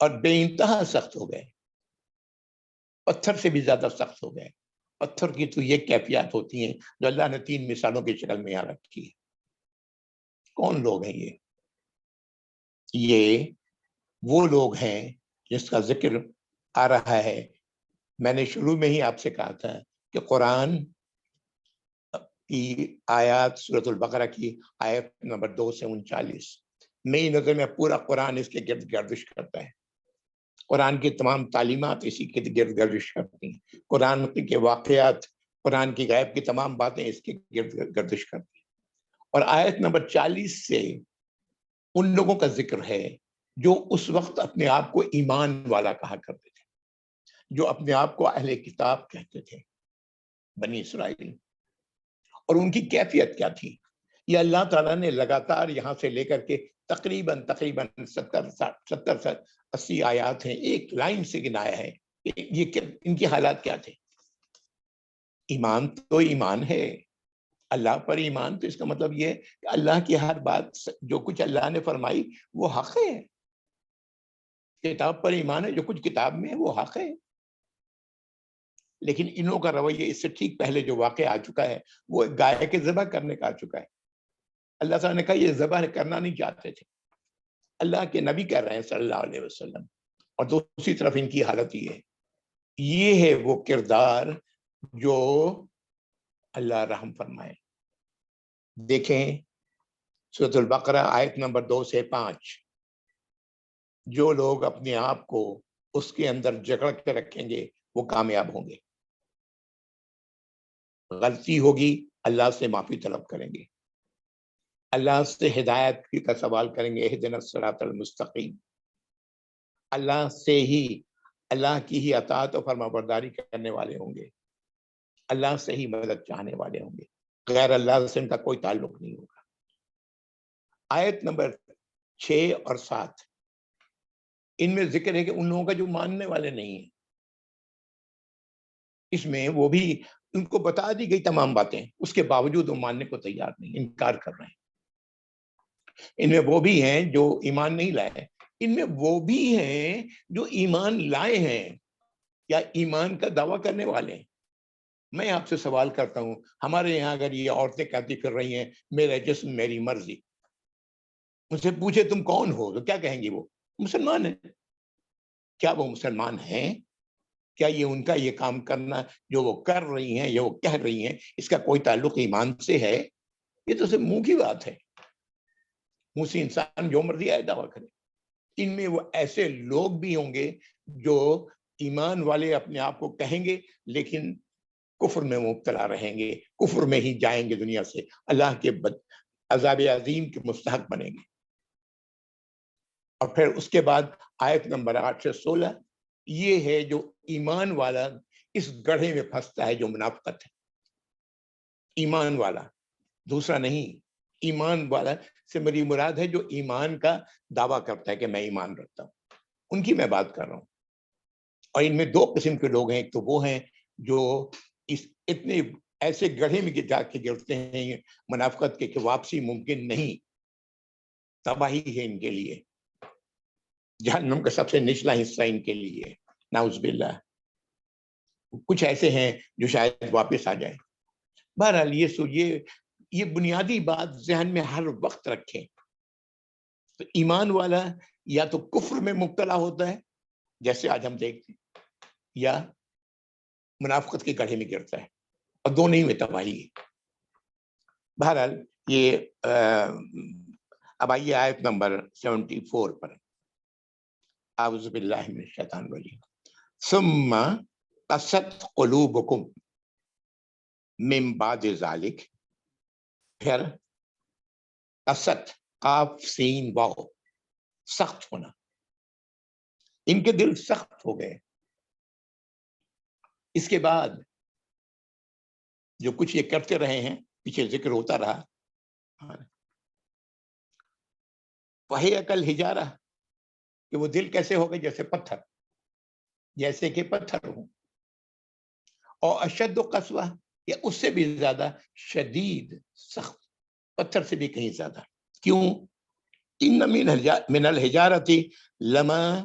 اور بے انتہا سخت ہو گئے، پتھر سے بھی زیادہ سخت ہو گئے. پتھر کی تو یہ کیفیات ہوتی ہیں جو اللہ نے 3 مثالوں کی شکل میں یہاں رکھی ہے. کون لوگ ہیں یہ وہ لوگ ہیں جس کا ذکر آ رہا ہے. میں نے شروع میں ہی آپ سے کہا تھا کہ قرآن کی آیات سورۃ البقرہ کی آیت نمبر 2 سے 39 میری نظر میں پورا قرآن اس کے گرد گردش کرتا ہے. قرآن کی تمام تعلیمات اسی کے گرد گردش کرتی ہیں. قرآن کے واقعات، قرآن کی غیب کی تمام باتیں اس کے گرد گردش کرتی ہیں. اور آیت نمبر 40 سے ان لوگوں کا ذکر ہے جو اس وقت اپنے آپ کو ایمان والا کہا کرتے تھے، جو اپنے آپ کو اہل کتاب کہتے تھے، بنی اسرائیل. اور ان کی کیفیت کیا تھی؟ یہ اللہ تعالیٰ نے لگاتار یہاں سے لے کر کے تقریباً 70-80 آیات ہیں، ایک لائن سے گنایا ہے. یہ ان کی حالات کیا تھے؟ ایمان تو ایمان ہے، اللہ پر ایمان، تو اس کا مطلب یہ کہ اللہ کی ہر بات جو کچھ اللہ نے فرمائی وہ حق ہے. کتاب پر ایمان ہے، جو کچھ کتاب میں ہے وہ حق ہے. لیکن انہوں کا رویہ اس سے ٹھیک پہلے جو واقعہ آ چکا ہے وہ گائے کے ذبح کرنے کا آ چکا ہے. اللہ تعالیٰ نے کہا یہ ذبح کرنا نہیں چاہتے تھے، اللہ کے نبی کہہ رہے ہیں صلی اللہ علیہ وسلم. اور دوسری طرف ان کی حالت یہ ہے وہ کردار جو اللہ رحم فرمائے. دیکھیں سورۃ البقرہ آیت نمبر 2 سے 5. جو لوگ اپنے آپ کو اس کے اندر جکڑ کے رکھیں گے وہ کامیاب ہوں گے. غلطی ہوگی اللہ سے معافی طلب کریں گے، اللہ سے ہدایت کا سوال کریں گے، اہدنا الصراط المستقیم. اللہ سے ہی، اللہ کی ہی اطاعت و فرما برداری کرنے والے ہوں گے، اللہ سے ہی مدد چاہنے والے ہوں گے، غیر اللہ سے ان کا کوئی تعلق نہیں ہوگا. آیت نمبر 6 اور 7 ان میں ذکر ہے کہ ان لوگوں کا جو ماننے والے نہیں ہیں، اس میں وہ بھی ان کو بتا دی گئی تمام باتیں، اس کے باوجود وہ ماننے کو تیار نہیں، انکار کر رہے ہیں. ان میں وہ بھی ہیں جو ایمان نہیں لائے، ان میں وہ بھی ہیں جو ایمان لائے ہیں یا ایمان کا دعویٰ کرنے والے ہیں. میں آپ سے سوال کرتا ہوں، ہمارے یہاں اگر یہ عورتیں کہتی پھر رہی ہیں میرا جسم میری مرضی، مجھ سے پوچھے تم کون ہو تو کیا کہیں گی؟ وہ مسلمان ہیں. کیا وہ مسلمان ہیں؟ کیا یہ ان کا یہ کام کرنا جو وہ کر رہی ہیں یا وہ کہہ رہی ہیں اس کا کوئی تعلق ایمان سے ہے؟ یہ تو صرف منہ کی بات ہے، منہ سے انسان جو مرضی آئے دعویٰ کرے. ان میں وہ ایسے لوگ بھی ہوں گے جو ایمان والے اپنے آپ کو کہیں گے لیکن کفر میں مبتلا رہیں گے، کفر میں ہی جائیں گے دنیا سے، اللہ کے عذاب عظیم کے مستحق بنیں گے. اور پھر اس کے بعد آیت نمبر 8 سے 16 یہ ہے جو ایمان والا اس گڑھے میں پھنستا ہے جو منافقت ہے. ایمان والا دوسرا نہیں، ایمان والا سے میری مراد ہے جو ایمان کا دعویٰ کرتا ہے کہ میں ایمان رکھتا ہوں، ان کی میں بات کر رہا ہوں. اور ان میں 2 قسم کے لوگ ہیں. ایک تو وہ ہیں جو اتنے ایسے گڑھے میں جا کے گرتے ہیں منافقت کے کہ واپسی ممکن نہیں، تباہی ہے ان کے لیے، جہنم کا سب سے نچلا حصہ ان کے لیے، نعوذ باللہ. کچھ ایسے ہیں جو شاید واپس آ جائیں. بہرحال یہ بنیادی بات ذہن میں ہر وقت رکھیں. تو ایمان والا یا تو کفر میں مبتلا ہوتا ہے جیسے آج ہم دیکھتے ہیں، یا منافقت کے گڑھے میں گرتا ہے، اور دونوں ہی میں تباہی ہے. بہرحال یہ اب آئیے آیت نمبر 74 پر. اعوذ باللہ من الشیطان الرجیم. ثم قست قلوبکم من بعد ذالک. پھر قست، قاف سین واو، سخت ہونا، ان کے دل سخت ہو گئے. اس کے بعد جو کچھ یہ کرتے رہے ہیں پیچھے ذکر ہوتا رہا، وہی عقل ہجارہ، کہ وہ دل کیسے ہو گئے جیسے پتھر، جیسے کہ پتھر ہوں. اور اشد قسوہ، یا اس سے بھی زیادہ شدید، سخت، پتھر سے بھی کہیں زیادہ. کیوں؟ ان من الحجارۃ لما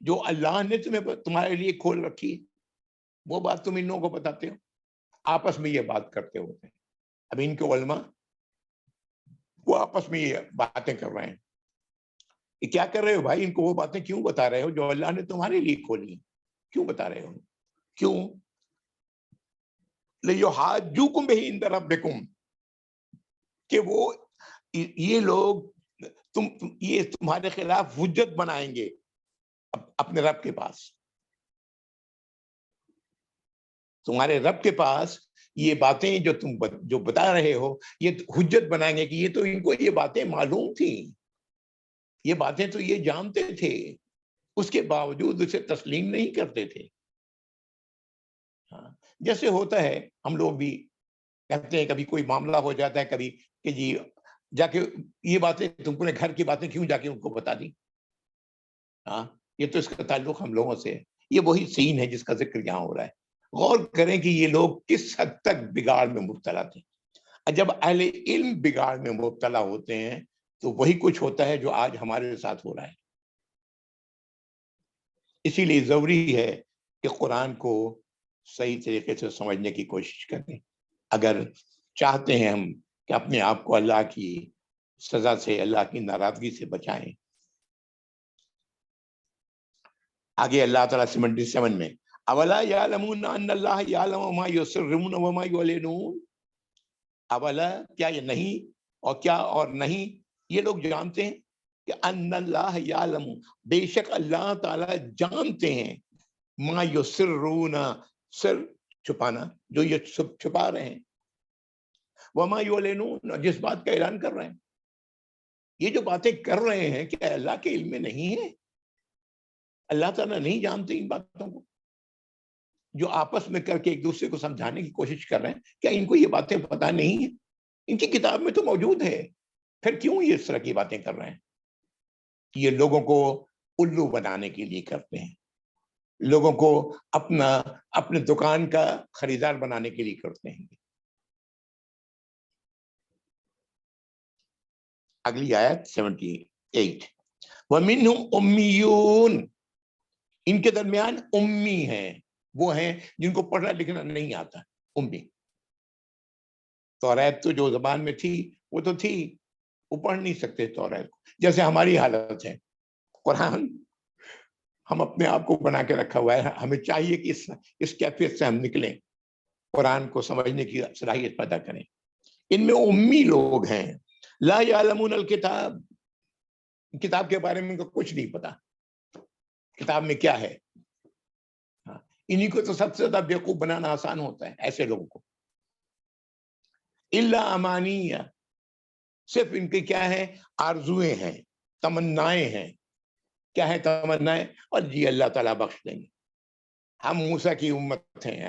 جو اللہ نے تمہارے لیے کھول رکھی ہے وہ بات تم ان لوگوں کو بتاتے ہو، آپس میں یہ بات کرتے ہوتے ہیں. اب ان کے علماء وہ آپس میں یہ باتیں کر رہے ہیں. یہ کیا کر رہے ہو بھائی؟ ان کو وہ باتیں کیوں بتا رہے ہو جو اللہ نے تمہارے لیے کھولی ہیں؟ کیوں بتا رہے ہو؟ کیوں؟ لِيُحَاجُّوكُمْ بِهِ عِندَ رَبِّكُمْ، کہ وہ یہ لوگ یہ تمہارے خلاف حجت بنائیں گے اپنے رب کے پاس. تمہارے رب کے پاس یہ باتیں جو تم جو بتا رہے ہو یہ حجت بنائیں گے کہ یہ تو ان کو یہ باتیں معلوم تھیں، یہ باتیں تو یہ جانتے تھے، اس کے باوجود اسے تسلیم نہیں کرتے تھے. جیسے ہوتا ہے ہم لوگ بھی کہتے ہیں کبھی کوئی معاملہ ہو جاتا ہے کبھی کہ جی جا کے یہ باتیں تم نے گھر کی باتیں کیوں جا کے ان کو بتا دی. یہ تو اس کا تعلق ہم لوگوں سے ہے. یہ وہی سین ہے جس کا ذکر یہاں ہو رہا ہے. غور کریں کہ یہ لوگ کس حد تک بگاڑ میں مبتلا تھے. جب اہل علم بگاڑ میں مبتلا ہوتے ہیں تو وہی کچھ ہوتا ہے جو آج ہمارے ساتھ ہو رہا ہے. اسی لیے ضروری ہے کہ قرآن کو صحیح طریقے سے سمجھنے کی کوشش کریں اگر چاہتے ہیں ہم کہ اپنے آپ کو اللہ کی سزا سے، اللہ کی ناراضگی سے بچائیں. آگے اللہ تعالیٰ 77 میں اولا یعلمون ان اللہ یعلم ما یسرون وما یعلنون. اولا کیا یہ نہیں اور کیا اور نہیں یہ لوگ جانتے ہیں کہ ان اللہ یعلم بے شک اللہ تعالیٰ جانتے ہیں ما یسرون سر چھپانا جو یہ سب چھپا رہے ہیں، وما یعلنون جس بات کا اعلان کر رہے ہیں. یہ جو باتیں کر رہے ہیں کیا اللہ کے علم میں نہیں ہے؟ اللہ تعالیٰ نہیں جانتے ان باتوں کو جو آپس میں کر کے ایک دوسرے کو سمجھانے کی کوشش کر رہے ہیں؟ کیا ان کو یہ باتیں پتہ نہیں ہیں؟ ان کی کتاب میں تو موجود ہے، پھر کیوں یہ اس طرح کی باتیں کر رہے ہیں؟ یہ لوگوں کو الو بنانے کے لیے کرتے ہیں، لوگوں کو اپنے دکان کا خریدار بنانے کے لیے کرتے ہیں. اگلی آیت 78 وَمِنْهُمْ أُمِّيُّونَ ان کے درمیان امی ہیں، وہ ہیں جن کو پڑھنا لکھنا نہیں آتا. امی توریت تو جو زبان میں تھی وہ تو تھی، وہ پڑھ نہیں سکتے توریت کو، جیسے ہماری حالت ہے. قرآن ہم اپنے آپ کو بنا کے رکھا ہوا ہے، ہمیں چاہیے کہ اس کیفیت سے ہم نکلیں، قرآن کو سمجھنے کی صلاحیت پیدا کریں. ان میں امی لوگ ہیں لا یعلمون الکتاب، کتاب کے بارے میں ان کو کچھ نہیں پتا، کتاب میں کیا ہے. انہی کو تو سب سے زیادہ بیوقوف بنانا آسان ہوتا ہے ایسے لوگوں کو. الا امانیہ صرف ان کے کیا ہے؟ آرزویں ہیں، تمنائیں ہیں. کیا ہے تمنائیں؟ اور جی اللہ تعالیٰ بخش دیں گے، ہم موسیٰ کی امت ہیں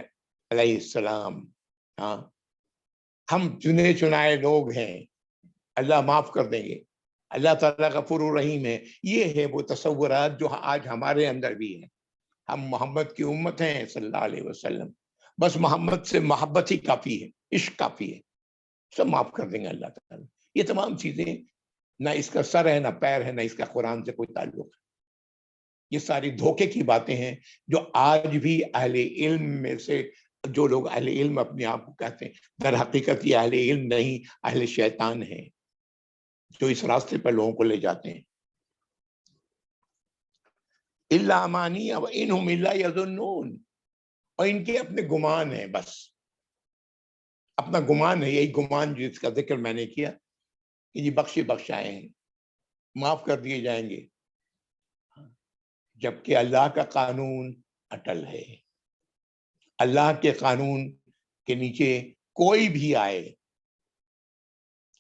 علیہ السلام، ہم چنے چنائے لوگ ہیں، اللہ معاف کر دیں گے، اللہ تعالیٰ غفور الرحیم ہے. یہ ہے وہ تصورات جو آج ہمارے اندر بھی ہیں. ہم محمد کی امت ہیں صلی اللہ علیہ وسلم، بس محمد سے محبت ہی کافی ہے، عشق کافی ہے، سب معاف کر دیں گے اللہ تعالیٰ. یہ تمام چیزیں نہ اس کا سر ہے نہ پیر ہے، نہ اس کا قرآن سے کوئی تعلق ہے. یہ ساری دھوکے کی باتیں ہیں جو آج بھی اہل علم میں سے جو لوگ اہل علم اپنے آپ کو کہتے ہیں، در حقیقت یہ اہل علم نہیں، اہل شیطان ہیں جو اس راستے پر لوگوں کو لے جاتے ہیں. الا امانی وانہم الا یظنون، اور ان کے اپنے گمان ہیں، بس اپنا گمان ہے. یہی گمان جس کا ذکر میں نے کیا کہ یہ بخشائے ہیں، معاف کر دیے جائیں گے، جبکہ اللہ کا قانون اٹل ہے. اللہ کے قانون کے نیچے کوئی بھی آئے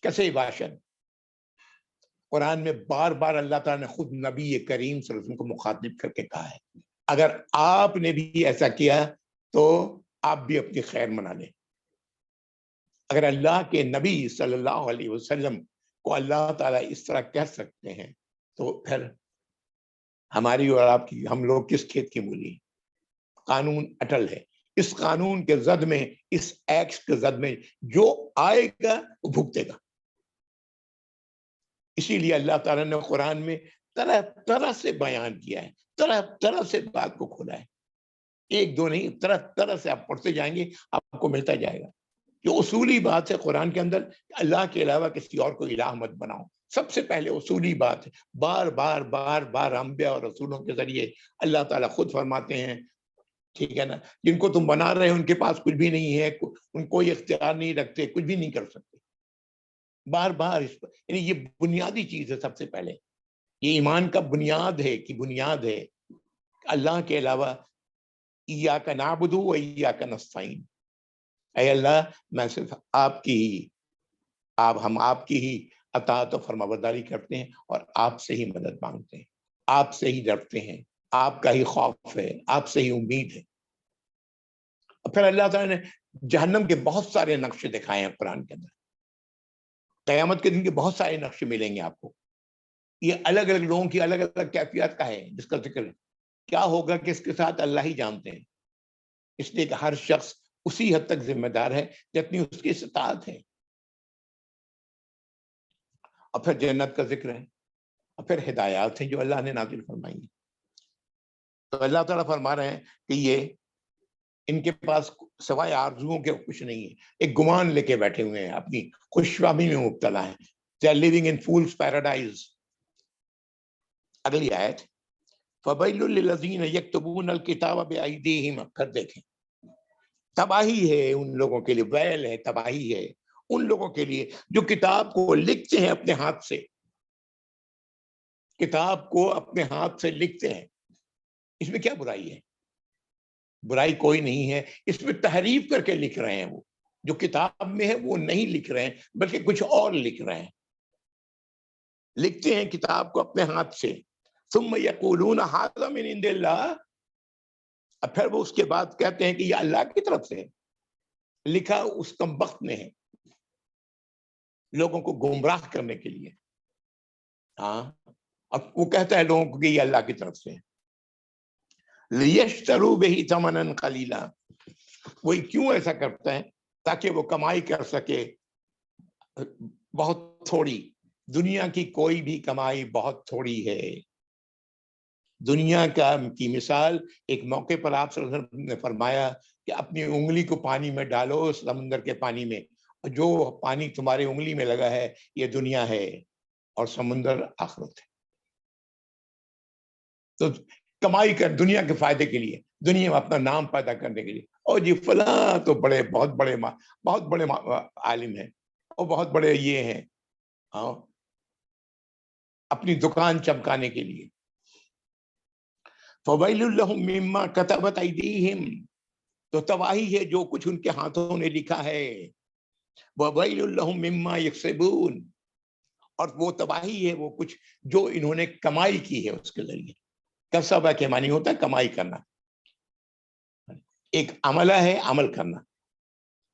کیسے باشد. قرآن میں بار بار اللہ تعالیٰ نے خود نبی کریم صلی اللہ علیہ وسلم کو مخاطب کر کے کہا ہے اگر آپ نے بھی ایسا کیا تو آپ بھی اپنی خیر منا لیں. اگر اللہ کے نبی صلی اللہ علیہ وسلم کو اللہ تعالیٰ اس طرح کہہ سکتے ہیں تو پھر ہماری اور آپ کی، ہم لوگ کس کھیت کی مولی. قانون اٹل ہے. اس قانون کے زد میں، اس ایکٹ کے زد میں جو آئے گا وہ بھگتے گا. اسی لیے اللہ تعالیٰ نے قرآن میں طرح طرح سے بیان کیا ہے، طرح طرح سے بات کو کھولا ہے، ایک دو نہیں، طرح طرح سے آپ پڑھتے جائیں گے آپ کو ملتا جائے گا. جو اصولی بات ہے قرآن کے اندر، اللہ کے علاوہ کسی اور کو الہ مت بناؤ، سب سے پہلے اصولی بات ہے. بار بار بار بار انبیاء اور رسولوں کے ذریعے اللہ تعالیٰ خود فرماتے ہیں، ٹھیک ہے نا، جن کو تم بنا رہے ہو ان کے پاس کچھ بھی نہیں ہے، ان کوئی اختیار نہیں رکھتے، کچھ بھی نہیں کر سکتے. بار بار اس پر، یعنی یہ بنیادی چیز ہے. سب سے پہلے یہ ایمان کا بنیاد ہے کہ بنیاد ہے اللہ کے علاوہ ایاک نعبد و ایاک نستعین. اے اللہ میں صرف آپ کی ہی، ہم آپ کی ہی اطاعت و فرمانبرداری کرتے ہیں اور آپ سے ہی مدد مانگتے ہیں، آپ سے ہی ڈرتے ہیں، آپ کا ہی خوف ہے، آپ سے ہی امید ہے. اور پھر اللہ تعالیٰ نے جہنم کے بہت سارے نقشے دکھائے ہیں قرآن کے اندر. قیامت کے دن کے بہت سارے نقشے ملیں گے آپ کو. یہ الگ الگ لوگوں کی الگ الگ کیفیت کا ہے جس کا ذکر ہے. کیا ہوگا کس کے ساتھ اللہ ہی جانتے ہیں، اس لیے کہ ہر شخص اسی حد تک ذمہ دار ہے جتنی اس کی استطاعت ہے. اور پھر جنت کا ذکر ہے، اور پھر ہدایات ہیں جو اللہ نے نازل فرمائی ہیں. تو اللہ تعالیٰ فرما رہے ہیں کہ یہ ان کے پاس سوائے آرزوؤں کے کچھ نہیں ہے، ایک گمان لے کے بیٹھے ہوئے ہیں، اپنی خوش فہمی میں مبتلا ہیں. They are living in fool's paradise. اگلی آیت، فَوَيْلٌ لِّلَّذِينَ يَكْتُبُونَ الْكِتَابَ بِأَيْدِيهِمْ. پھر دیکھیں، تباہی ہے ان لوگوں کے لیے، ویل ہے، تباہی ہے ان لوگوں کے لیے جو کتاب کو لکھتے ہیں اپنے ہاتھ سے. کتاب کو اپنے ہاتھ سے لکھتے ہیں، اس میں کیا برائی ہے؟ برائی کوئی نہیں ہے. اس میں تحریف کر کے لکھ رہے ہیں، وہ جو کتاب میں ہے وہ نہیں لکھ رہے ہیں بلکہ کچھ اور لکھ رہے ہیں. لکھتے ہیں کتاب کو اپنے ہاتھ سے، ثم یقولون ھذا من عند اللہ. اور پھر وہ اس کے بعد کہتے ہیں کہ یہ اللہ کی طرف سے لکھا اس کمبخت نے ہے، لوگوں کو گمراہ کرنے کے لیے. ہاں، اور وہ کہتا ہے لوگوں کو کہ یہ اللہ کی طرف سے ہے. لیشتروا بہ ثمنا قلیلا. وہی کیوں ایسا کرتا ہے؟ تاکہ وہ کمائی کر سکے بہت تھوڑی. دنیا کی کوئی بھی کمائی بہت تھوڑی ہے. دنیا کی مثال ایک موقع پر آپ صلی اللہ علیہ وسلم نے فرمایا کہ اپنی انگلی کو پانی میں ڈالو، سمندر کے پانی میں، اور جو پانی تمہاری انگلی میں لگا ہے یہ دنیا ہے اور سمندر آخرت ہے. تو کمائی کر دنیا کے فائدے کے لیے، دنیا میں اپنا نام پیدا کرنے کے لیے، اور جی فلاں تو بہت بڑے عالم ہیں اور بہت بڑے یہ ہیں، اپنی دکان چمکانے کے لیے. فَوَيْلٌ لَّهُم مِّمَّا كَتَبَتْ أَيْدِيهِمْ. تو تباہی ہے جو کچھ ان کے ہاتھوں نے لکھا ہے. وَوَيْلٌ لَّهُم مِّمَّا يَكْسِبُونَ. اور وہ تباہی ہے وہ کچھ جو انہوں نے کمائی کی ہے اس کے ذریعے. کسبہ کے معنی ہوتا ہے کمائی کرنا. ایک عملہ ہے عمل کرنا.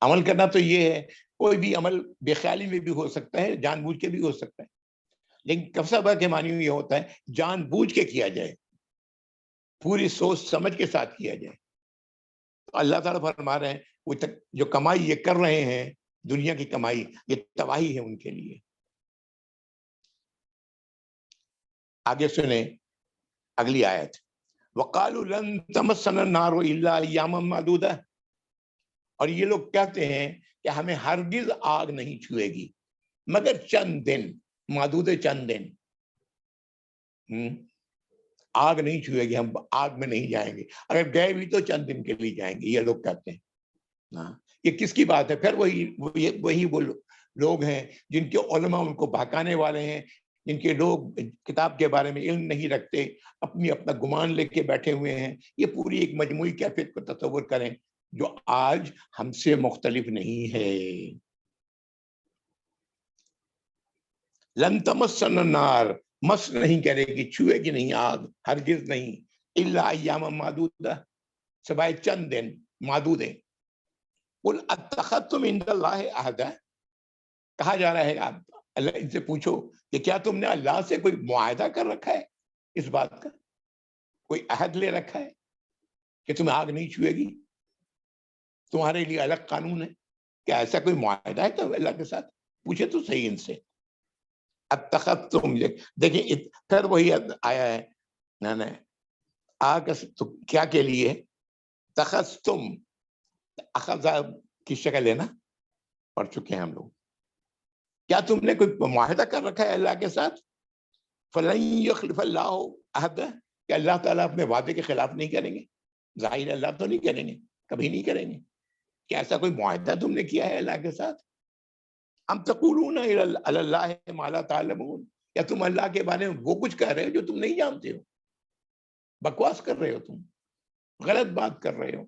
عمل کرنا تو یہ ہے، کوئی بھی عمل بے خیالی میں بھی ہو سکتا ہے، جان بوجھ کے بھی ہو سکتا ہے، لیکن کسبہ کے معنی یہ ہوتا ہے جان بوجھ کے کیا جائے، پوری سوچ سمجھ کے ساتھ کیا جائے. تو اللہ تعالیٰ فرما رہے ہیں وہ جو کمائی یہ کر رہے ہیں، دنیا کی کمائی، یہ تباہی ہے ان کے لیے. آگے سنیں اگلی آیت، وَقَالُوا لَن تَمَسَّنَا النَّارُ إِلَّا أَيَّامًا مَّعْدُودَةً. اور یہ لوگ کہتے ہیں کہ ہمیں ہرگز آگ نہیں چھوئے گی مگر چند دن، معدود چند دن. آگ نہیں چھوئے گی، ہم آگ میں نہیں جائیں گے، اگر گئے بھی تو چند دن کے لیے جائیں گے، یہ لوگ کہتے ہیں. یہ کس کی بات ہے؟ پھر وہی وہ لوگ ہیں جن کے علماء ان کو بہکانے والے ہیں، جن کے لوگ کتاب کے بارے میں علم نہیں رکھتے، اپنا گمان لے کے بیٹھے ہوئے ہیں. یہ پوری ایک مجموعی کیفیت کو تصور کریں جو آج ہم سے مختلف نہیں ہے. لن تمسنا النار، مس نہیں کرے گی، چھوئے گی نہیں آگ، ہرگز نہیں. الا ایام معدودہ، سوائے چند دن معدود ہیں. قل اتخذتم عند اللہ عہدا. کہا جا رہا ہے آپ اللہ ان سے پوچھو کہ کیا تم نے اللہ سے کوئی معاہدہ کر رکھا ہے اس بات کا، کوئی عہد لے رکھا ہے کہ تمہیں آگ نہیں چھوئے گی، تمہارے لیے الگ قانون ہے؟ کیا ایسا کوئی معاہدہ ہے تو اللہ کے ساتھ؟ پوچھے تو صحیح ان سے. اتخذتم، دیکھیں پھر وہی آیا ہے، تو کیا کے لیے؟ تخستم، اخذ کی شکل ہے نا، پڑھ چکے ہیں ہم لوگ. کیا تم نے کوئی معاہدہ کر رکھا ہے اللہ کے ساتھ؟ فلن یخلف اللہ عہدہ، کہ اللہ تعالیٰ اپنے وعدے کے خلاف نہیں کریں گے. ظاہر اللہ تو نہیں کریں گے، کبھی نہیں کریں گے. کیا ایسا کوئی معاہدہ تم نے کیا ہے اللہ کے ساتھ؟ ام تقولون علی اللہ ما لا تعلمون، یا تم اللہ کے بارے میں وہ کچھ کہہ رہے ہو جو تم نہیں جانتے ہو؟ بکواس کر رہے ہو، تم غلط بات کر رہے ہو.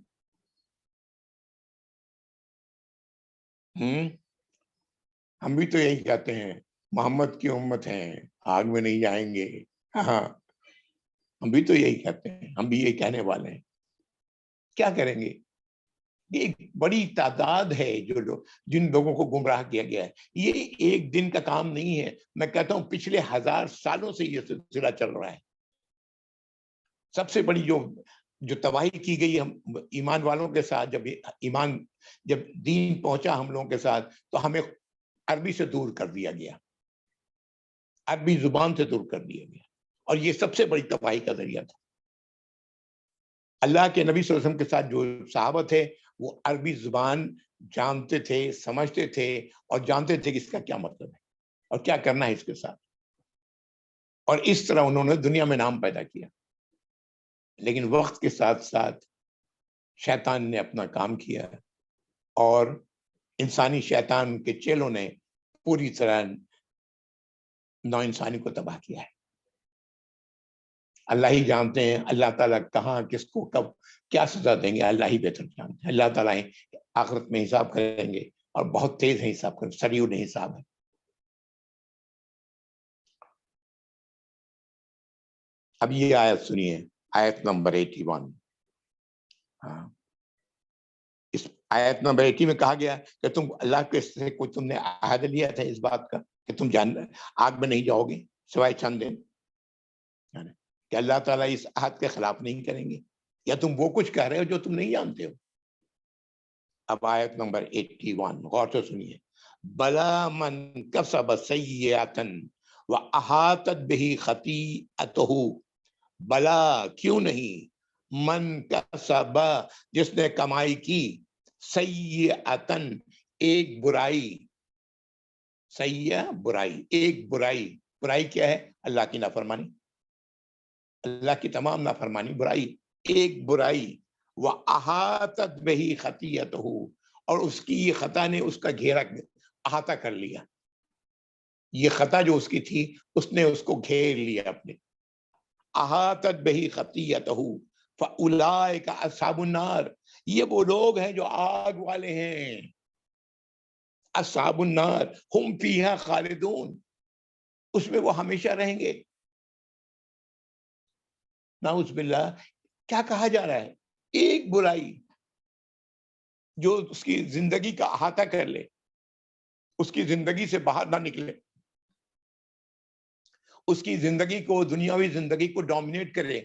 ہم بھی تو یہی کہتے ہیں، محمد کی امت ہیں، آگ میں نہیں جائیں گے. ہاں، ہم بھی تو یہی کہتے ہیں، ہم بھی یہی کہنے والے ہیں. کیا کریں گے؟ ایک بڑی تعداد ہے جن لوگوں کو گمراہ کیا گیا ہے. یہ ایک دن کا کام نہیں ہے، میں کہتا ہوں پچھلے 1000 سالوں سے یہ سلسلہ چل رہا ہے. سب سے بڑی جو تباہی کی گئی ہم ایمان والوں کے ساتھ، جب دین پہنچا ہم لوگوں کے ساتھ، تو ہمیں عربی سے دور کر دیا گیا، عربی زبان سے دور کر دیا گیا، اور یہ سب سے بڑی تباہی کا ذریعہ تھا. اللہ کے نبی صلی اللہ علیہ وسلم کے ساتھ جو صحابہ تھے وہ عربی زبان جانتے تھے، سمجھتے تھے، اور جانتے تھے کہ اس کا کیا مطلب ہے اور کیا کرنا ہے اس کے ساتھ. اور اس طرح انہوں نے دنیا میں نام پیدا کیا. لیکن وقت کے ساتھ ساتھ شیطان نے اپنا کام کیا، اور انسانی شیطان کے چیلوں نے پوری طرح نو انسانی کو تباہ کیا ہے. اللہ ہی جانتے ہیں اللہ تعالیٰ کہاں کس کو کب کیا سزا دیں گے، اللہ ہی بہتر جانتے ہیں. اللہ تعالیٰ آخرت میں حساب کریں گے، اور بہت تیز ہے حساب کریں، سریع حساب ہے. اب یہ آیت سنیے، آیت نمبر 81. ہاں، اس آیت نمبر 80 میں کہا گیا کہ تم اللہ کے سے کوئی تم نے عہد لیا تھا اس بات کا کہ تم آگ میں نہیں جاؤ گے سوائے چند دن، کہ اللہ تعالیٰ اس عہد کے خلاف نہیں کریں گے، یا تم وہ کچھ کہہ رہے ہو جو تم نہیں جانتے ہو. اب آیت نمبر 81 غور سے سنیے. بلا من کسب سیئۃ واحاطت بہ خطیئتہ، بلا کیوں نہیں، من کسب جس نے کمائی کی، سیئۃ ایک برائی، سیئہ برائی، ایک برائی. برائی کیا ہے؟ اللہ کی نافرمانی، اللہ کی تمام نافرمانی برائی، ایک برائی. وَأَحَاطَتْ بِهِ خَطِيئَتُهُ، اور اس کی یہ خطا نے اس کا گھیرا احاطہ کر لیا. یہ خطا جو اس کی تھی اس نے اس کو گھیر لیا اپنے. احاطت بہی خطیئتہ فاولئک اصحاب النار، یہ وہ لوگ ہیں جو آگ والے ہیں. اصحاب النار ہم فیہا خالدون، اس میں وہ ہمیشہ رہیں گے. نعوذ باللہ. کیا کہا جا رہا ہے؟ ایک برائی جو اس کی زندگی کا احاطہ کر لے، اس کی زندگی سے باہر نہ نکلے، اس کی زندگی کو، دنیاوی زندگی کو ڈومینیٹ کرے،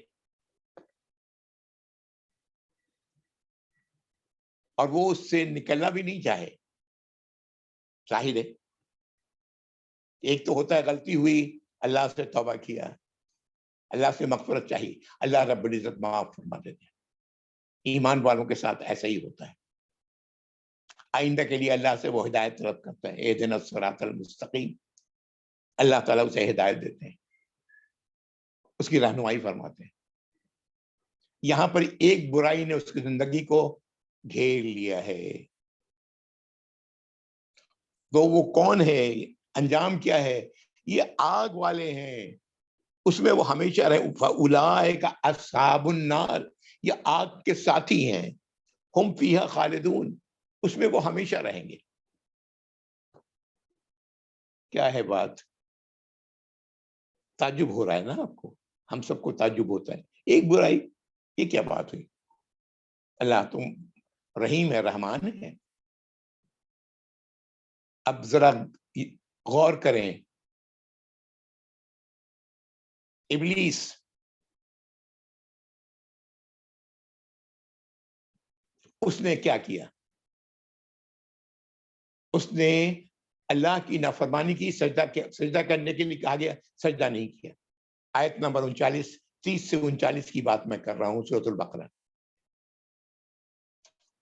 اور وہ اس سے نکلنا بھی نہیں چاہے. ظاہر ہے ایک تو ہوتا ہے غلطی ہوئی، اللہ سے توبہ کیا، اللہ سے مغفرت چاہیے، اللہ رب العزت معاف فرما دیتے ہیں. ایمان والوں کے ساتھ ایسا ہی ہوتا ہے. آئندہ کے لیے اللہ سے وہ ہدایت طلب کرتا ہے، اہدنا الصراط المستقیم. اللہ تعالیٰ اسے ہدایت دیتے ہیں، اس کی رہنمائی فرماتے ہیں. یہاں پر ایک برائی نے اس کی زندگی کو گھیر لیا ہے. تو وہ کون ہے، انجام کیا ہے؟ یہ آگ والے ہیں، اس میں وہ ہمیشہ رہے. فاولئک اصحاب النار، یہ آگ کے ساتھی ہیں. ہم فیہا خالدون، اس میں وہ ہمیشہ رہیں گے. کیا ہے بات؟ تعجب ہو رہا ہے نا آپ کو؟ ہم سب کو تعجب ہوتا ہے. ایک برائی، یہ کیا بات ہوئی؟ اللہ تم رحیم ہے، رحمان ہے. اب ذرا غور کریں. ابلیس اس نے کیا کیا؟ اس نے اللہ کی نافرمانی کی، سجدہ کرنے کے لیے کہا گیا، سجدہ نہیں کیا. آیت نمبر 39 30 سے 39 کی بات میں کر رہا ہوں، سورۃ البقرہ.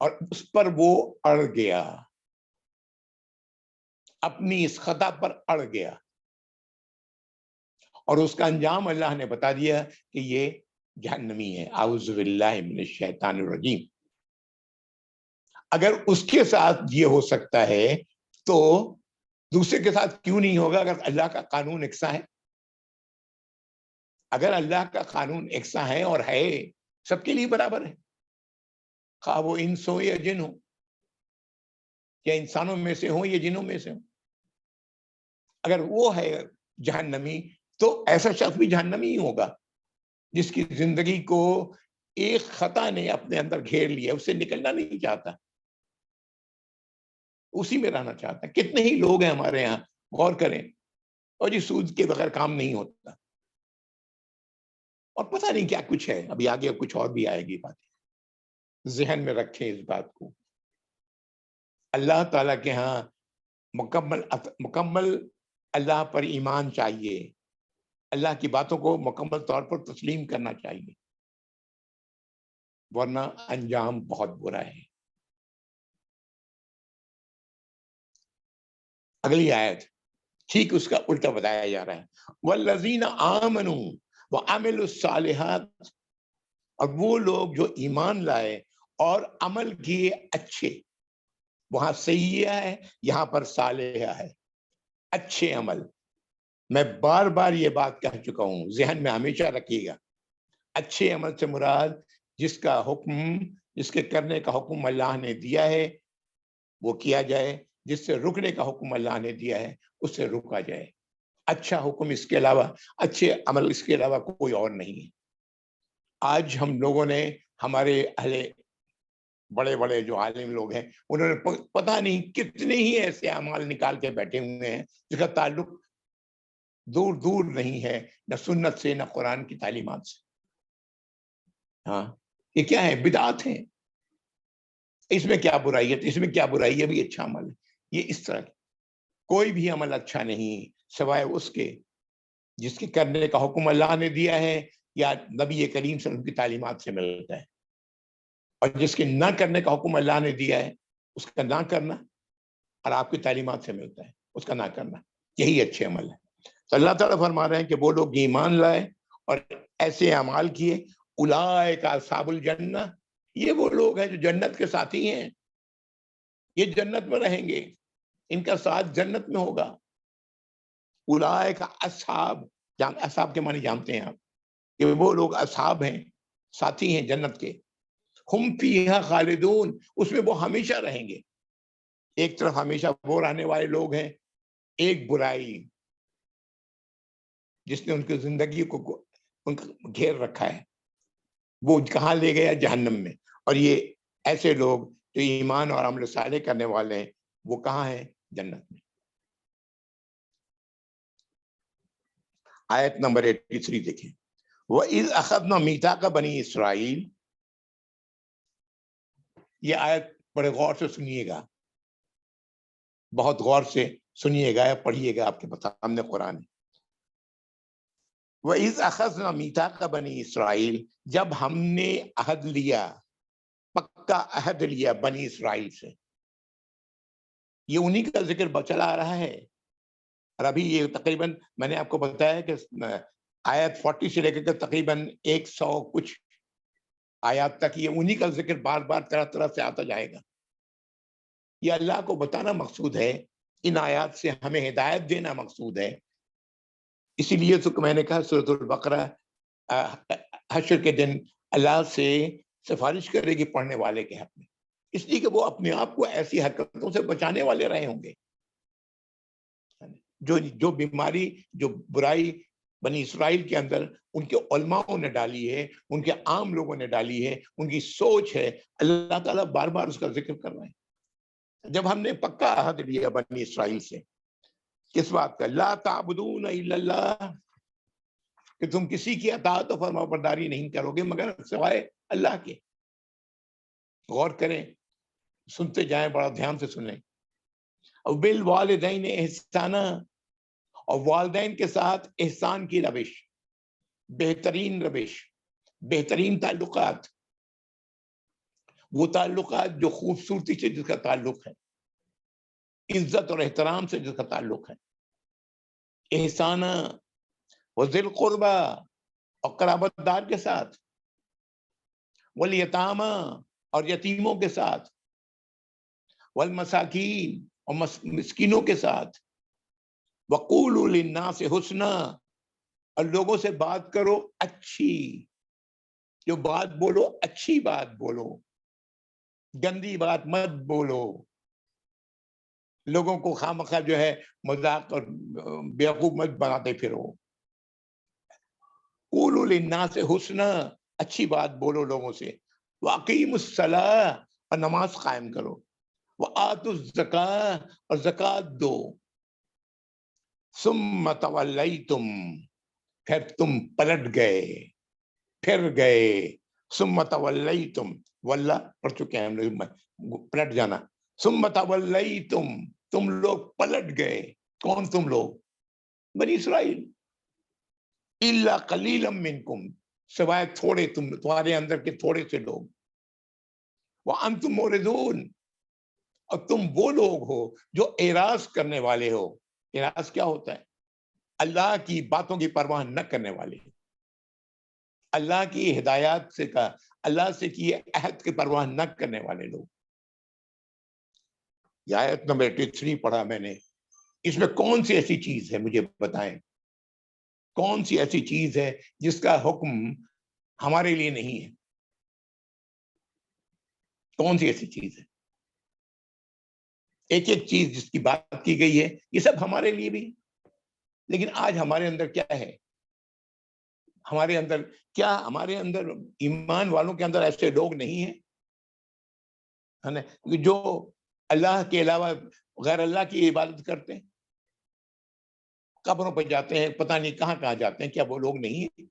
اور اس پر وہ اڑ گیا، اپنی اس خطا پر اڑ گیا، اور اس کا انجام اللہ نے بتا دیا کہ یہ جہنمی ہے. اعوذ باللہ من الشیطان الرجیم. اگر اس کے ساتھ یہ ہو سکتا ہے تو دوسرے کے ساتھ کیوں نہیں ہوگا؟ اگر اللہ کا قانون یکساں ہے، اگر اللہ کا قانون یکساں ہے اور ہے، سب کے لیے برابر ہے، خواہ وہ انس ہو یا جن ہو، یا انسانوں میں سے ہوں یا جنوں میں سے ہوں. اگر وہ ہے جہنمی تو ایسا شخص بھی جہنمی ہی ہوگا جس کی زندگی کو ایک خطا نے اپنے اندر گھیر لیا، اس سے نکلنا نہیں چاہتا، اسی میں رہنا چاہتا ہے. کتنے ہی لوگ ہیں ہمارے یہاں، غور کریں، اور جی سود کے بغیر کام نہیں ہوتا، اور پتہ نہیں کیا کچھ ہے. ابھی آگے کچھ اور بھی آئے گی باتیں، ذہن میں رکھیں اس بات کو. اللہ تعالیٰ کے ہاں مکمل اللہ پر ایمان چاہیے، اللہ کی باتوں کو مکمل طور پر تسلیم کرنا چاہیے، ورنہ انجام بہت برا ہے. اگلی آیت ٹھیک اس کا الٹا بتایا جا رہا ہے. والذین آمنوا وعملوا الصالحات، اور وہ لوگ جو ایمان لائے اور عمل کیے اچھے. وہاں سیئہ ہے، یہاں پر صالحہ ہے، اچھے عمل. میں بار بار یہ بات کہہ چکا ہوں، ذہن میں ہمیشہ رکھیے گا. اچھے عمل سے مراد جس کا حکم، جس کے کرنے کا حکم اللہ نے دیا ہے وہ کیا جائے، جس سے رکنے کا حکم اللہ نے دیا ہے اس سے رکا جائے. اچھا حکم اس کے علاوہ، اچھے عمل اس کے علاوہ کوئی اور نہیں ہے. آج ہم لوگوں نے، ہمارے اہل بڑے بڑے جو عالم لوگ ہیں، انہوں نے پتہ نہیں کتنے ہی ایسے اعمال نکال کے بیٹھے ہوئے ہیں جس کا تعلق دور دور نہیں ہے نہ سنت سے نہ قرآن کی تعلیمات سے. ہاں، یہ کیا ہے؟ بدعات ہیں. اس میں کیا برائی ہے؟ اس میں کیا برائی ہے؟ بھی اچھا عمل ہے. یہ اس طرح کوئی بھی عمل اچھا نہیں سوائے اس کے جس کے کرنے کا حکم اللہ نے دیا ہے یا نبی کریم صلی اللہ علیہ وسلم کی تعلیمات سے ملتا ہے، اور جس کے نہ کرنے کا حکم اللہ نے دیا ہے اس کا نہ کرنا، اور آپ کی تعلیمات سے ملتا ہے اس کا نہ کرنا. یہی اچھے عمل ہے. تو اللہ تعالیٰ فرما رہے ہیں کہ وہ لوگ ایمان لائے اور ایسے اعمال کیے، اولئک اصحاب الجنہ، یہ وہ لوگ ہیں جو جنت کے ساتھی ہیں، یہ جنت میں رہیں گے، ان کا ساتھ جنت میں ہوگا. اولئک اصحاب، اصحاب کے معنی جانتے ہیں آپ، کہ وہ لوگ اصحاب ہیں، ساتھی ہیں جنت کے. ہم فیہا خالدون، اس میں وہ ہمیشہ رہیں گے. ایک طرف ہمیشہ وہ رہنے والے لوگ ہیں، ایک برائی جس نے ان کی زندگی کو گھیر رکھا ہے وہ کہاں لے گیا؟ جہنم میں. اور یہ ایسے لوگ جو ایمان اور عمل صالح کرنے والے ہیں وہ کہاں ہیں؟ جنت میں. آیت نمبر 83 دیکھیں. وَإِذْ أَخَذْنَا مِيثَاقَ بَنِي إِسْرَائِيلَ، یہ آیت بڑے غور سے سنیے گا، بہت غور سے سنیے گا، پڑھیے گا، آپ کے سامنے قرآن ہے. وَإِذْ أَخَذْنَا مِيثَاقَ بَنِي إِسْرَائِيلَ، جب ہم نے عہد لیا، پکا عہد لیا بنی اسرائیل سے. یہ انہی کا ذکر چلا آ رہا ہے. اور ابھی یہ تقریباً میں نے آپ کو بتایا کہ آیت 40 سے لے کر تقریباً 100 کچھ آیات تک یہ انہی کا ذکر بار بار طرح طرح سے آتا جائے گا. یہ اللہ کو بتانا مقصود ہے، ان آیات سے ہمیں ہدایت دینا مقصود ہے. اسی لیے تو میں نے کہا سورۃ البقرہ حشر کے دن اللہ سے سفارش کرے گی پڑھنے والے کے حق میں، اس لیے کہ وہ اپنے آپ کو ایسی حرکتوں سے بچانے والے رہے ہوں گے. جو بیماری، جو برائی بنی اسرائیل کے اندر ان کے علماءوں نے ڈالی ہے، ان کے عام لوگوں نے ڈالی ہے، ان کی سوچ ہے، اللہ تعالیٰ بار بار اس کا ذکر کر رہے ہیں. جب ہم نے پکا عہد لیا بنی اسرائیل سے، کس بات کا؟ لا تعبدون الا اللہ، کہ تم کسی کی اطاعت و فرما برداری نہیں کرو گے مگر سوائے اللہ کے. غور کریں، سنتے جائیں، بڑا دھیان سے سنیں. وبالوالدین احسانا، اور والدین کے ساتھ احسان کی روش. بہترین روش، بہترین تعلقات، وہ تعلقات جو خوبصورتی سے جس کا تعلق ہے، عزت اور احترام سے جس کا تعلق ہے، احسان وذی القربہ اور قرابت دار کے ساتھ، والیتامى اور یتیموں کے ساتھ، والمساکین اور مسکینوں کے ساتھ، وقولوا للناس حسنا اور لوگوں سے بات کرو اچھی، جو بات بولو اچھی بات بولو، گندی بات مت بولو، لوگوں کو خامخواہ جو ہے مذاق اور بیوقوف مت بناتے پھرو. قولوا للناس حسنا، اچھی بات بولو لوگوں سے، واقیموا الصلاۃ اور نماز قائم کرو، وآتوا الزکاۃ اور زکوٰۃ دو، ثم تولیتم پھر تم پلٹ گئے، پھر گئے، ثم تولیتم، واللہ پڑھ چکے ہیں ہم لوگ، پلٹ جانا، ثم تولیتم تم لوگ پلٹ گئے. کون تم لوگ؟ بنی اسرائیل. الا قلیلا منکم، سوائے تھوڑے تمہارے اندر کے تھوڑے سے لوگ، وانتم معرضون اور تم وہ لوگ ہو جو اعراض کرنے والے ہو. اعراض کیا ہوتا ہے؟ اللہ کی باتوں کی پرواہ نہ کرنے والے، اللہ کی ہدایات سے کا، اللہ سے کیے عہد کی پرواہ نہ کرنے والے لوگ. یہ آیت نمبر 83 پڑھا میں نے. اس میں کون سی ایسی چیز ہے مجھے بتائیں، کون سی ایسی چیز ہے جس کا حکم ہمارے لیے نہیں ہے؟ کون سی ایسی چیز ہے؟ ایک ایک چیز جس کی بات کی گئی ہے یہ سب ہمارے لیے بھی، لیکن آج ہمارے اندر کیا ہے؟ ہمارے اندر کیا، ہمارے اندر ایمان والوں کے اندر ایسے لوگ نہیں ہیں جو اللہ کے علاوہ غیر اللہ کی عبادت کرتے ہیں، قبروں پہ جاتے ہیں، پتہ نہیں کہاں کہاں جاتے ہیں؟ کیا وہ لوگ نہیں ہیں؟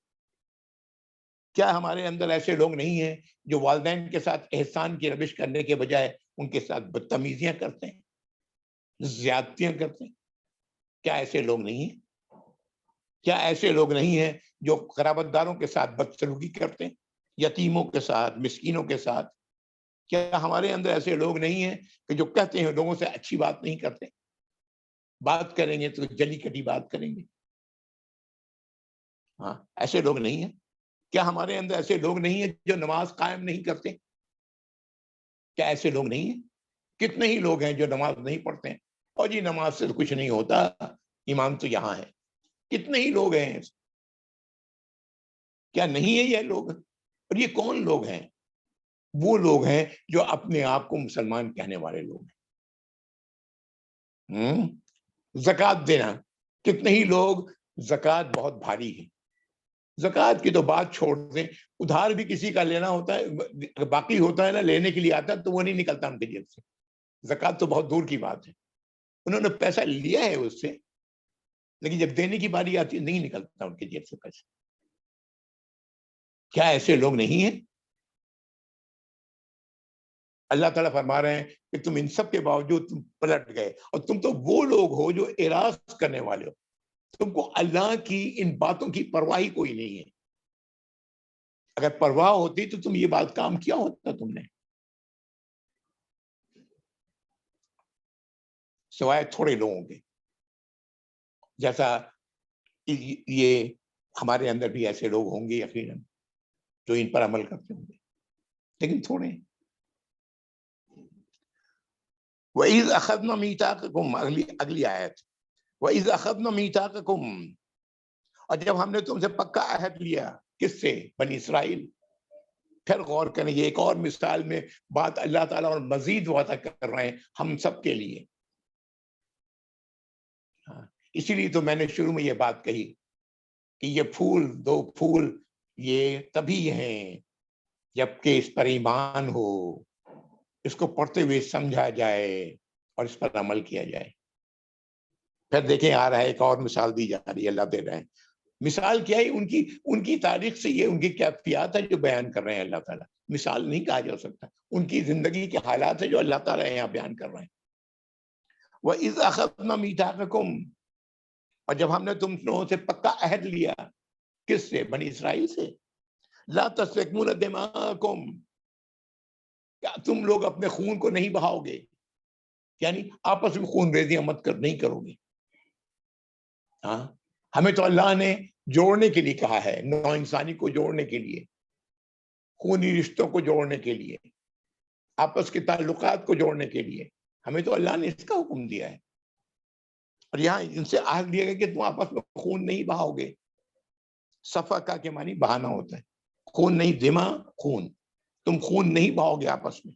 کیا ہمارے اندر ایسے لوگ نہیں ہیں جو والدین کے ساتھ احسان کی روش کرنے کے بجائے ان کے ساتھ بدتمیزیاں کرتے ہیں، زیادتیاں کرتے ہیں؟ کیا ایسے لوگ نہیں ہیں؟ کیا ایسے لوگ نہیں ہیں جو قرابت داروں کے ساتھ بدسلوکی کرتے ہیں، یتیموں کے ساتھ، مسکینوں کے ساتھ؟ کیا ہمارے اندر ایسے لوگ نہیں ہیں کہ جو کہتے ہیں لوگوں سے اچھی بات نہیں کرتے، بات کریں گے تو جلی کٹی بات کریں گے؟ ہاں، ایسے لوگ نہیں ہیں. کیا ہمارے اندر ایسے لوگ نہیں ہیں جو نماز قائم نہیں کرتے؟ کیا ایسے لوگ نہیں ہیں؟ کتنے ہی لوگ ہیں جو نماز نہیں پڑھتے ہیں، اور جی نماز سے کچھ نہیں ہوتا، ایمان تو یہاں ہے. کتنے ہی لوگ ہیں. کیا نہیں ہے یہ لوگ؟ اور یہ کون لوگ ہیں؟ وہ لوگ ہیں جو اپنے آپ کو مسلمان کہنے والے لوگ ہیں. زکوٰۃ دینا، کتنے ہی لوگ، زکوٰۃ بہت بھاری ہے. زکوٰۃ کی تو بات چھوڑ دیں، ادھار بھی کسی کا لینا ہوتا ہے، باقی ہوتا ہے نا، لینے کے لیے آتا ہے تو وہ نہیں نکلتا ان کے جیب سے. زکوٰۃ تو بہت دور کی بات ہے. انہوں نے پیسہ لیا ہے اس سے، لیکن جب دینے کی باری آتی ہے نہیں نکلتا ان کے جیب سے پیسہ. کیا ایسے لوگ نہیں ہیں؟ اللہ تعالیٰ فرما رہے ہیں کہ تم ان سب کے باوجود تم پلٹ گئے، اور تم تو وہ لوگ ہو جو اعراض کرنے والے ہو. تم کو اللہ کی ان باتوں کی پرواہ ہی کوئی نہیں ہے. اگر پرواہ ہوتی تو تم یہ بات کام کیا ہوتا تم نے؟ سوائے تھوڑے لوگوں کے، جیسا یہ ہمارے اندر بھی ایسے لوگ ہوں گے یقیناً جو ان پر عمل کرتے ہوں گے، لیکن تھوڑے. وَإِذْ أَخَذْنَا مِيثَاقَكُمْ، اگلی آیت، وَإِذْ أَخَذْنَا مِيثَاقَكُمْ، اور جب ہم نے تم سے پکا عہد لیا، کس سے؟ بنی اسرائیل. پھر غور کریں، یہ ایک اور مثال میں بات اللہ تعالیٰ اور مزید وعدہ کر رہے ہیں ہم سب کے لیے. اسی لیے تو میں نے شروع میں یہ بات کہی کہ یہ پھول، دو پھول، یہ تبھی ہیں جبکہ اس پر ایمان ہو، اس کو پڑھتے ہوئے سمجھا جائے اور اس پر عمل کیا جائے. پھر دیکھیں آ رہا ہے ایک اور مثال دی جا رہی ہے، اللہ دے رہے ہیں. مثال کیا ہے؟ ان کی تاریخ سے یہ ان کی کیفیات ہے جو بیان کر رہے ہیں اللہ تعالیٰ. مثال نہیں کہا جا سکتا، ان کی زندگی کے حالات ہے جو اللہ تعالیٰ یہاں بیان کر رہے ہیں. وَإِذْ أَخَذْنَا مِيثَاقَكُمْ، اور جب ہم نے تم لوگوں سے پکا عہد لیا، کس سے؟ بنی اسرائیل سے. لا تسفکون دماءکم، کیا تم لوگ اپنے خون کو نہیں بہاؤ گے؟ یعنی آپس میں خون ریزیاں مت نہیں کرو گے. ہاں، ہمیں تو اللہ نے جوڑنے کے لیے کہا ہے، نو انسانی کو جوڑنے کے لیے، خونی رشتوں کو جوڑنے کے لیے، آپس کے تعلقات کو جوڑنے کے لیے ہمیں تو اللہ نے اس کا حکم دیا ہے. اور یہاں ان سے عہد دیا گیا کہ تم آپس میں خون نہیں بہاؤ گے. صفقہ کے معنی بہانا ہوتا ہے، خون نہیں، دماء خون، تم خون نہیں بہاؤ گے آپس میں.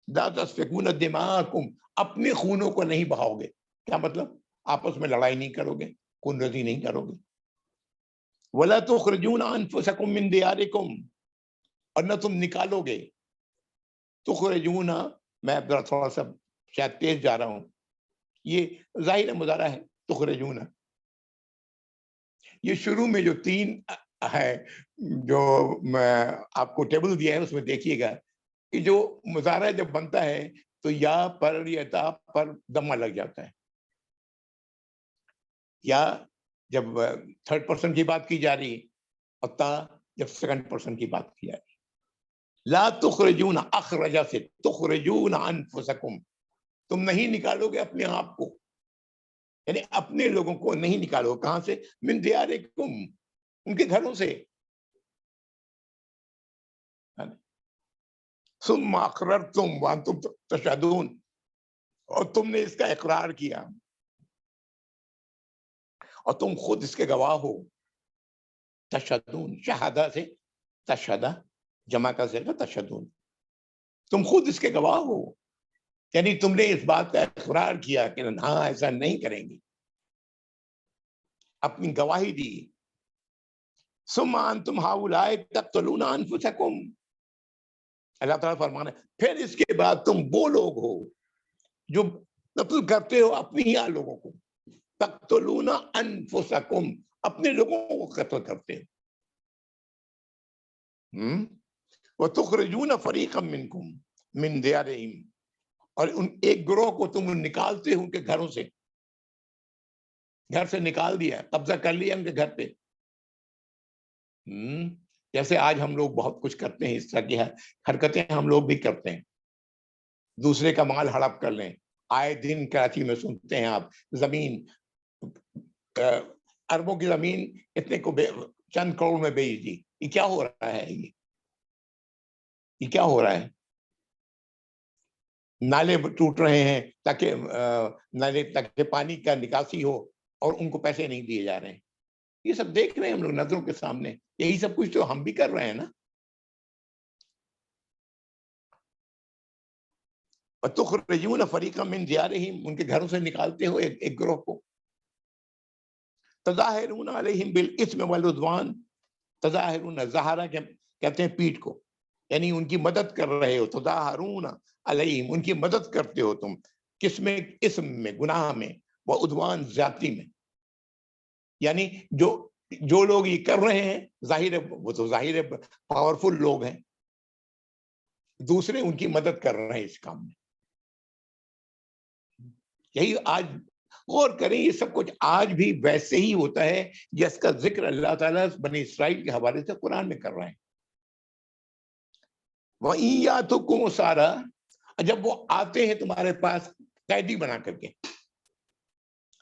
لا تسفکون دماءکم، اپنے خونوں کو نہیں بہاؤ گے. کیا مطلب؟ آپس میں لڑائی نہیں کرو گے، خون ریزی نہیں کرو گے. ولا تخرجون انفسکم من دیارکم، اور نہ تم نکالو گے. تخرجون، میں تھوڑا سا شاید تیز جا رہا ہوں، یہ ظاہر مضارع ہے. تخرجون یہ شروع میں جو 3 ہے، جو میں آپ کو ٹیبل دیا ہے اس میں دیکھیے گا کہ جو مضارع جب بنتا ہے تو یا پر یا تا پر دمہ لگ جاتا ہے. یا جب 3rd پرسن کی بات کی جا رہی، اور تا جب 2nd پرسن کی بات کی جا رہی. لا تخرجون، اخرجا سے، تخرجون انفسکم، تم نہیں نکالو گے اپنے آپ کو، یعنی اپنے لوگوں کو نہیں نکالو. کہاں سے؟ من دیارکم، ان کے گھروں سے. ثم اقررتم وانتم تشہدون، اور تم نے اس کا اقرار کیا اور تم خود اس کے گواہ ہو. تشہدون، شہادہ سے تشہدہ جمع کا صیغہ تشہدون، تم خود اس کے گواہ ہو، یعنی تم نے اس بات کا اقرار کیا کہ ہاں ایسا نہیں کریں گے، اپنی گواہی دی. ثم انتم ہؤلاء تقتلون انفسکم، اللہ تعالیٰ فرمانا ہے پھر اس کے بعد تم وہ لوگ ہو جو قتل کرتے ہو اپنی ہی لوگوں کو. تقتلون انفسکم، اپنے لوگوں کو قتل کرتے ہو. وتخرجون فریقا منکم من دیارہم، اور ان ایک گروہ کو تم نکالتے ہو ان کے گھروں سے، گھر سے نکال دیا، قبضہ کر لیا ان کے گھر پہ. جیسے آج ہم لوگ بہت کچھ کرتے ہیں، اس طرح کی حرکتیں ہم لوگ بھی کرتے ہیں. دوسرے کا مال ہڑپ کر لیں. آئے دن کراچی میں سنتے ہیں آپ، زمین اربوں کی زمین اتنے کو چند کروڑ میں بیچ دی. یہ کیا ہو رہا ہے؟ یہ کیا ہو رہا ہے؟ نالے ٹوٹ رہے ہیں تاکہ پانی کا نکاسی ہو، اور ان کو پیسے نہیں دیے جا رہے ہیں. یہ سب دیکھ رہے ہیں ہم لوگ نظروں کے سامنے. یہی سب کچھ تو ہم بھی کر رہے ہیں نا. وَتُخْرِجُونَ فَرِيقًا مِّن دِيَارِهِمْ، ان کے گھروں سے نکالتے ہو ایک گروہ کو. تظاہرون علیہم بالاسم والعدوان، تظاہرون، ظاہرہ کہتے ہیں پیٹھ کو، یعنی ان کی مدد کر رہے ہو. تظاہرون علیہم، ان کی مدد کرتے ہو تم. کس میں؟ اسم میں، گناہ میں، وعدوان، زیادتی میں. یعنی جو لوگ یہ کر رہے ہیں، ظاہر ہے وہ تو ظاہر ہے پاورفل لوگ ہیں، دوسرے ان کی مدد کر رہے ہیں اس کام میں. یہی آج غور کریں، یہ سب کچھ آج بھی ویسے ہی ہوتا ہے جس کا ذکر اللہ تعالیٰ بنی اسرائیل کے حوالے سے قرآن میں کر رہے ہیں. وَإِن يَأْتُكُمْ أُسَارَىٰ، جب وہ آتے ہیں تمہارے پاس قیدی بنا کر کے.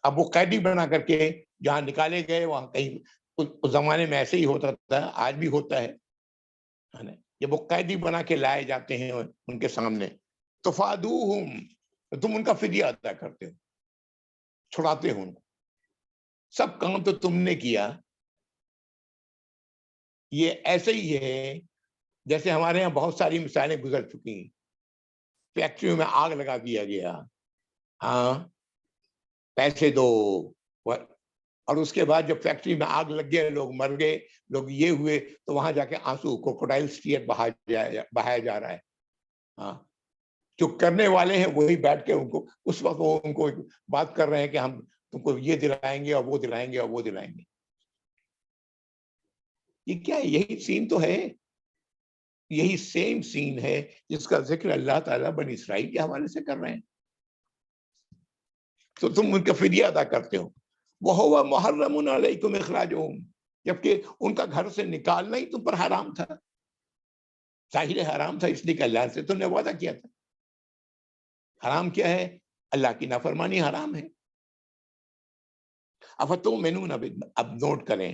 اب وہ قیدی بنا کر کے جہاں نکالے گئے وہاں کہیں، اس زمانے میں ایسے ہی ہوتا تھا، آج بھی ہوتا ہے. جب وہ قیدی بنا کے لائے جاتے ہیں ان کے سامنے، تفادوہم، تم ان کا فدیہ ادا کرتے ہو، چھڑاتے ہو ان کو. سب کام تو تم نے کیا. یہ ایسے ہی ہے جیسے ہمارے یہاں بہت ساری مثالیں گزر چکی ہیں. فیکٹریوں میں آگ لگا دیا گیا، ہاں پیسے دو، اور اس کے بعد جب فیکٹری میں آگ لگ گیا، لوگ مر گئے، لوگ یہ ہوئے، تو وہاں جا کے آنسو، کروکوڈائلز ٹیئر بہایا جا رہا ہے. ہاں، جو کرنے والے ہیں وہی بیٹھ کے ان کو اس وقت وہ ان کو بات کر رہے ہیں کہ ہم تم کو یہ دلائیں گے اور وہ دلائیں گے اور وہ دلائیں گے. یہ کیا ہے؟ یہی سین تو ہے، یہی سیم سین ہے جس کا ذکر اللہ تعالیٰ بنی اسرائیل کے حوالے سے کر رہے ہیں. تو تم ان کا فدیہ ادا کرتے ہو. وَهُوَ مُحَرَّمٌ عَلَيْكُمْ إِخْرَاجُهُمْ، جبکہ ان کا گھر سے نکالنا ہی تم پر حرام تھا، ظاہر حرام تھا، اس لیے کہ اللہ سے تم نے وعدہ کیا تھا۔ حرام کیا ہے؟ اللہ کی نافرمانی حرام ہے۔ افتؤمنون اب نوٹ کریں،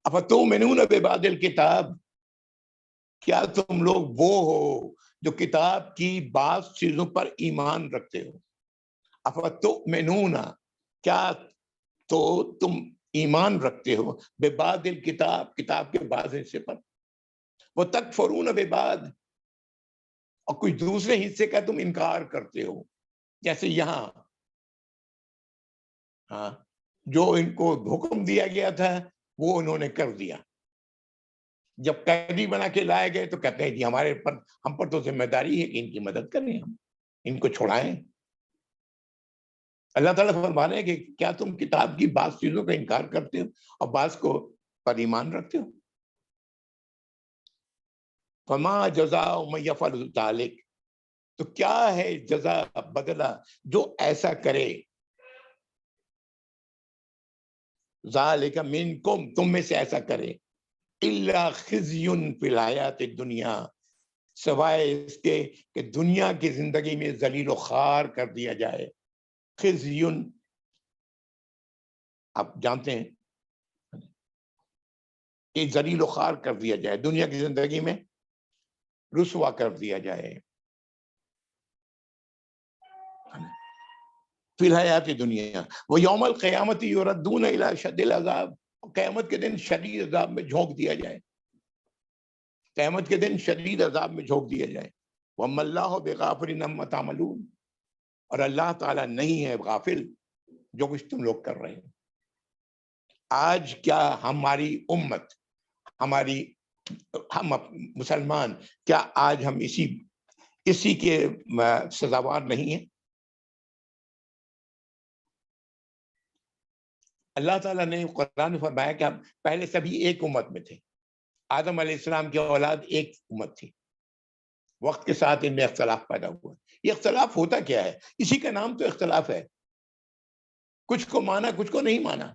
افتؤمنون ببعض الکتاب، کیا تم لوگ وہ ہو جو کتاب کی بعض چیزوں پر ایمان رکھتے ہو؟ افتؤمنون، کیا تو تم ایمان رکھتے ہو ببعض الکتاب، کتاب کے بعض حصے پر، وتکفرون ببعض، اور کچھ دوسرے حصے کا تم انکار کرتے ہو۔ جیسے یہاں جو ان کو حکم دیا گیا تھا وہ انہوں نے کر دیا، جب قیدی بنا کے لائے گئے تو کہتے ہیں جی ہمارے پر، ہم پر تو ذمہ داری ہے کہ ان کی مدد کریں، ہم ان کو چھڑائیں۔ اللہ تعالیٰ فرما رہے ہیں کہ کیا تم کتاب کی بعض چیزوں کا انکار کرتے ہو اور بعض کو پر ایمان رکھتے ہو؟ فما جزاء من یفعل ذلک، تو کیا ہے جزا، بدلہ جو ایسا کرے، ذالک منکم، تم میں سے ایسا کرے، الا خزی فی الحیات الدنیا، سوائے اس کے کہ دنیا کی زندگی میں ذلیل و خوار کر دیا جائے۔ خزی، آپ جانتے ہیں کہ ذلیل و خوار کر دیا جائے، دنیا کی زندگی میں رسوا کر دیا جائے، فی الحیات دنیا، وہ یوم القیامت یردون الی شد العذاب، قیامت کے دن شدید عذاب میں جھونک دیا جائے، قیامت کے دن شدید عذاب میں جھونک دیا جائے۔ وَمَا اللَّهُ بِغَافِلٍ عَمَّا تَعْمَلُونَ، اور اللہ تعالیٰ نہیں ہے غافل جو کچھ تم لوگ کر رہے ہیں۔ آج کیا ہماری امت، ہم مسلمان، کیا آج ہم اسی کے سزاوار نہیں ہیں؟ اللہ تعالیٰ نے قرآن میں فرمایا کہ ہم پہلے سبھی ایک امت میں تھے، آدم علیہ السلام کی اولاد ایک امت تھی، وقت کے ساتھ ان میں اختلاف پیدا ہوا۔ یہ اختلاف ہوتا کیا ہے؟ اسی کا نام تو اختلاف ہے، کچھ کو مانا کچھ کو نہیں مانا۔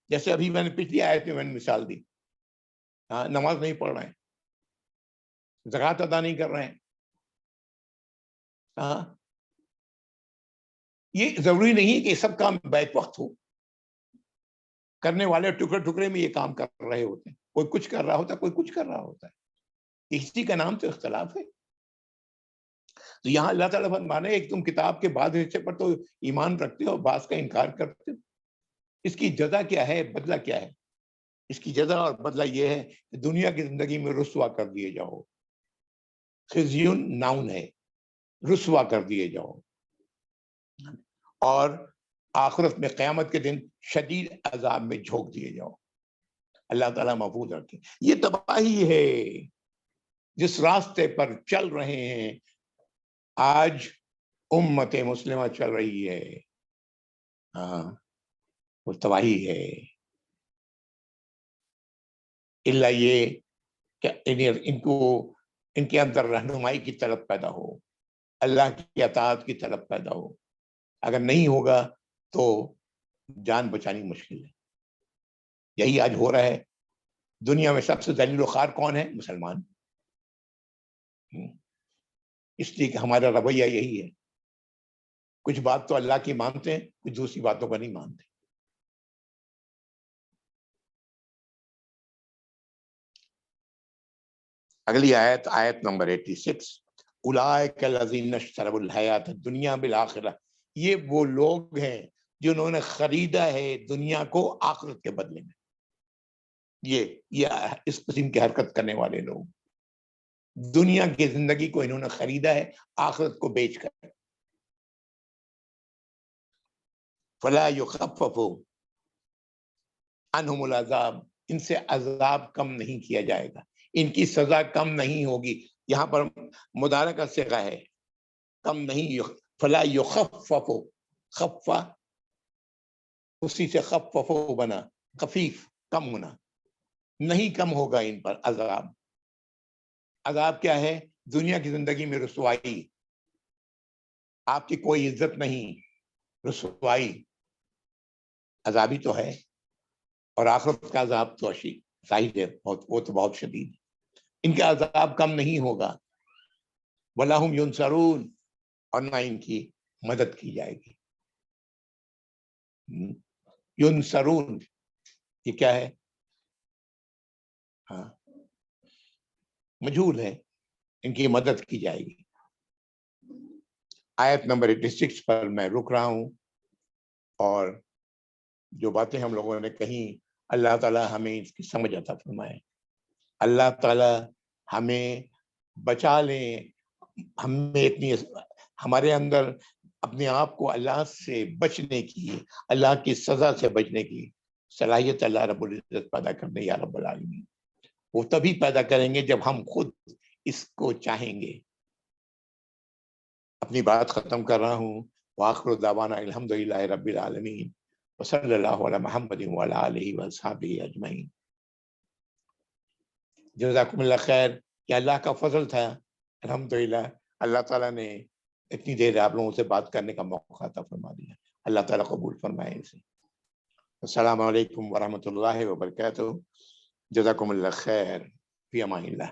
جیسے ابھی میں نے پچھلی آیت میں نے مثال دی، نماز نہیں پڑھ رہے ہیں، زکوٰۃ ادا نہیں کر رہے ہیں، یہ ضروری نہیں کہ سب کام بیک وقت ہو، کرنے والے ٹکڑے ٹکڑے میں یہ کام کر رہے ہوتے ہیں، کوئی کچھ کر رہا ہوتا ہے، کوئی کچھ کر رہا ہوتا ہے، اسی کا نام تو اختلاف ہے۔ تو یہاں اللہ تعالیٰ فرمانے ایک تم کتاب کے بعض حصے پر تو ایمان رکھتے ہو، بعض کا انکار کرتے ہو۔ اس کی جزا کیا ہے، بدلہ کیا ہے؟ اس کی جزا اور بدلہ یہ ہے کہ دنیا کی زندگی میں رسوا کر دیے جاؤ، خزیون ناؤن ہے، رسوا کر دیے جاؤ، اور آخرت میں قیامت کے دن شدید عذاب میں جھونک دیے جاؤ۔ اللہ تعالیٰ محفوظ رکھے۔ یہ تباہی ہے جس راستے پر چل رہے ہیں آج امت مسلمہ چل رہی ہے، وہ تباہی ہے۔ اللہ یہ کہ ان کے اندر رہنمائی کی طلب پیدا ہو، اللہ کی اطاعت کی طلب پیدا ہو۔ اگر نہیں ہوگا تو جان بچانی مشکل ہے۔ یہی آج ہو رہا ہے۔ دنیا میں سب سے ذلیل و خوار کون ہے؟ مسلمان، اس لیے کہ ہمارا رویہ یہی ہے، کچھ بات تو اللہ کی مانتے ہیں، کچھ دوسری باتوں کا نہیں مانتے۔ اگلی آیت، آیت نمبر 86، اولئک الذین اشتروا الحیات الدنیا بالآخرہ، یہ وہ لوگ ہیں جنہوں نے خریدا ہے دنیا کو آخرت کے بدلے میں۔ یہ اس قسم کی حرکت کرنے والے لوگ، دنیا کی زندگی کو انہوں نے خریدا ہے آخرت کو بیچ کر۔ فلا یخفف عنہم العذاب، ان سے عذاب کم نہیں کیا جائے گا، ان کی سزا کم نہیں ہوگی۔ یہاں پر مضارع کا صیغہ ہے، کم نہیں، فلا یخفف، خفا اسی سے خفف بنا، خفیف کم ہونا، نہیں کم ہوگا ان پر عذاب۔ عذاب کیا ہے؟ دنیا کی زندگی میں رسوائی، آپ کی کوئی عزت نہیں، رسوائی، عذابی تو ہے۔ اور آخرت کا عذاب تو ظاہر ہے وہ تو بہت شدید ہے، ان کا عذاب کم نہیں ہوگا، وَلَا هُمْ يُنصَرُونَ، اور نہ ان کی مدد کی جائے گی۔ يُنصَرُونَ یہ کیا ہے؟ ہاں مجہول ہے، ان کی مدد کی جائے گی۔ آیت نمبر 86 پر میں رک رہا ہوں، اور جو باتیں ہم لوگوں نے کہیں اللہ تعالی ہمیں اس کی سمجھ عطا فرمائے، اللہ تعالی ہمیں بچا لیں، ہمیں اتنی ہمارے اندر اپنے آپ کو اللہ سے بچنے کی، اللہ کی سزا سے بچنے کی صلاحیت اللہ رب العزت پیدا کرنے یا رب العالمین۔ وہ تبھی پیدا کریں گے جب ہم خود اس کو چاہیں گے۔ اپنی بات ختم کر رہا ہوں، وآخر دعوانا الحمدللہ رب العالمین، وصلی اللہ علی محمد وعلی آلہ وصحبہ اجمعین۔ جزاکم اللہ خیر۔ یہ اللہ کا فضل تھا، الحمدللہ اللہ تعالیٰ نے اتنی دیر آپ لوگوں سے بات کرنے کا موقع عطا فرما دیا، اللہ تعالیٰ قبول فرمائے اسے۔ السلام علیکم ورحمۃ اللہ وبرکاتہ، جزاکم اللہ خیر، فی امان اللہ۔